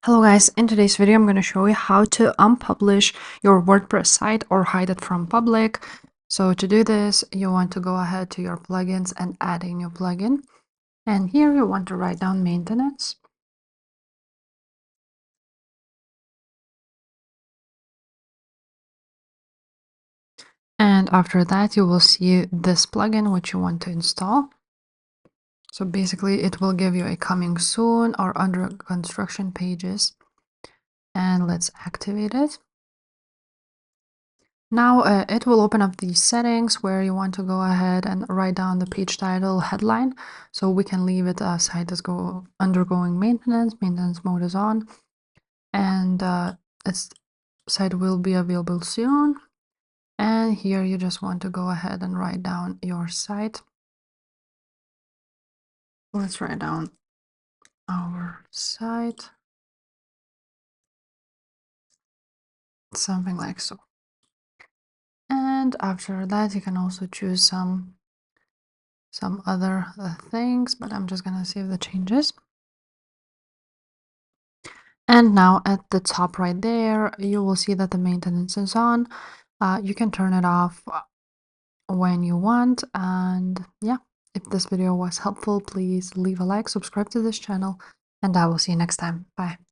Hello guys, in today's video I'm going to show you how to unpublish your WordPress site or hide it from public. So to do this, you want to go ahead to your plugins and add a new plugin. And here you want to write down maintenance. And after that, you will see this plugin which you want to install. So basically it will give you a coming soon or under construction pages. And let's activate it. Now it will open up these settings where you want to go ahead and write down the page title headline. So we can leave it site is undergoing maintenance. Maintenance mode is on, and its site will be available soon. And here you just want to go ahead and write down your site. Let's write down our site, something like so. And after that, you can also choose some other things, but I'm just gonna save the changes. And now at the top right there, you will see that the maintenance is on. You can turn it off when you want. And yeah, if this video was helpful, please leave a like, subscribe to this channel, and I will see you next time. Bye.